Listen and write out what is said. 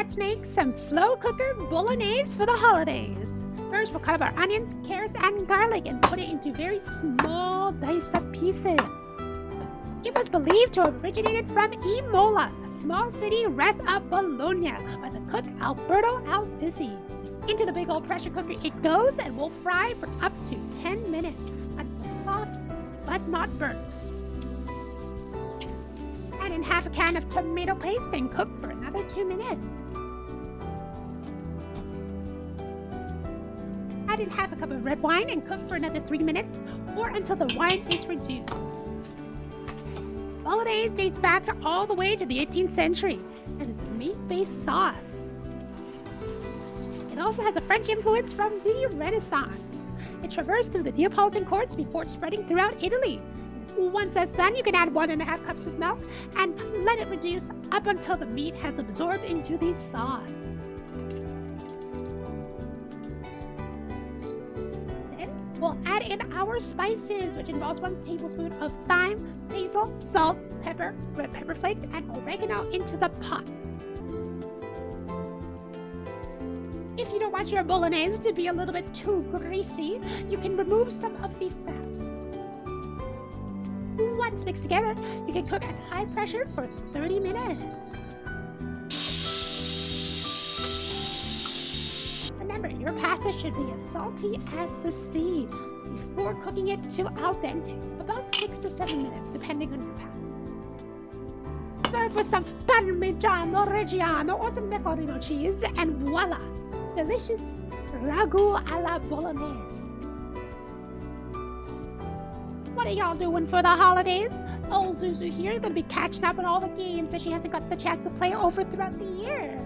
let's make some slow cooker bolognese for the holidays. First, we'll cut up our onions, carrots, and garlic and put it into very small diced up pieces. It was believed to have originated from Imola, a small city west of Bologna, by the cook Alberto Albizzi. Into the big old pressure cooker it goes and will fry for up to 10 minutes until soft but not burnt. Add in half a can of tomato paste and cook for another 2 minutes. Add in half a cup of red wine and cook for another 3 minutes or until the wine is reduced. Bolognese dates back all the way to the 18th century and is a meat-based sauce. It also has a French influence from the Renaissance. It traversed through the Neapolitan courts before spreading throughout Italy. Once that's done, you can add 1.5 cups of milk and let it reduce up until the meat has absorbed into the sauce. We'll add in our spices, which involves 1 tablespoon of thyme, basil, salt, pepper, red pepper flakes, and oregano into the pot. If you don't want your bolognese to be a little bit too greasy, you can remove some of the fat. Once mixed together, you can cook at high pressure for 30 minutes. Remember, your pasta should be as salty as the sea before cooking it to al dente, about 6 to 7 minutes, depending on your pan. Serve with some Parmigiano Reggiano or some pecorino cheese, and voila! Delicious Ragu alla Bolognese. What are y'all doing for the holidays? Old Zuzu here is going to be catching up on all the games that she hasn't got the chance to play over throughout the year.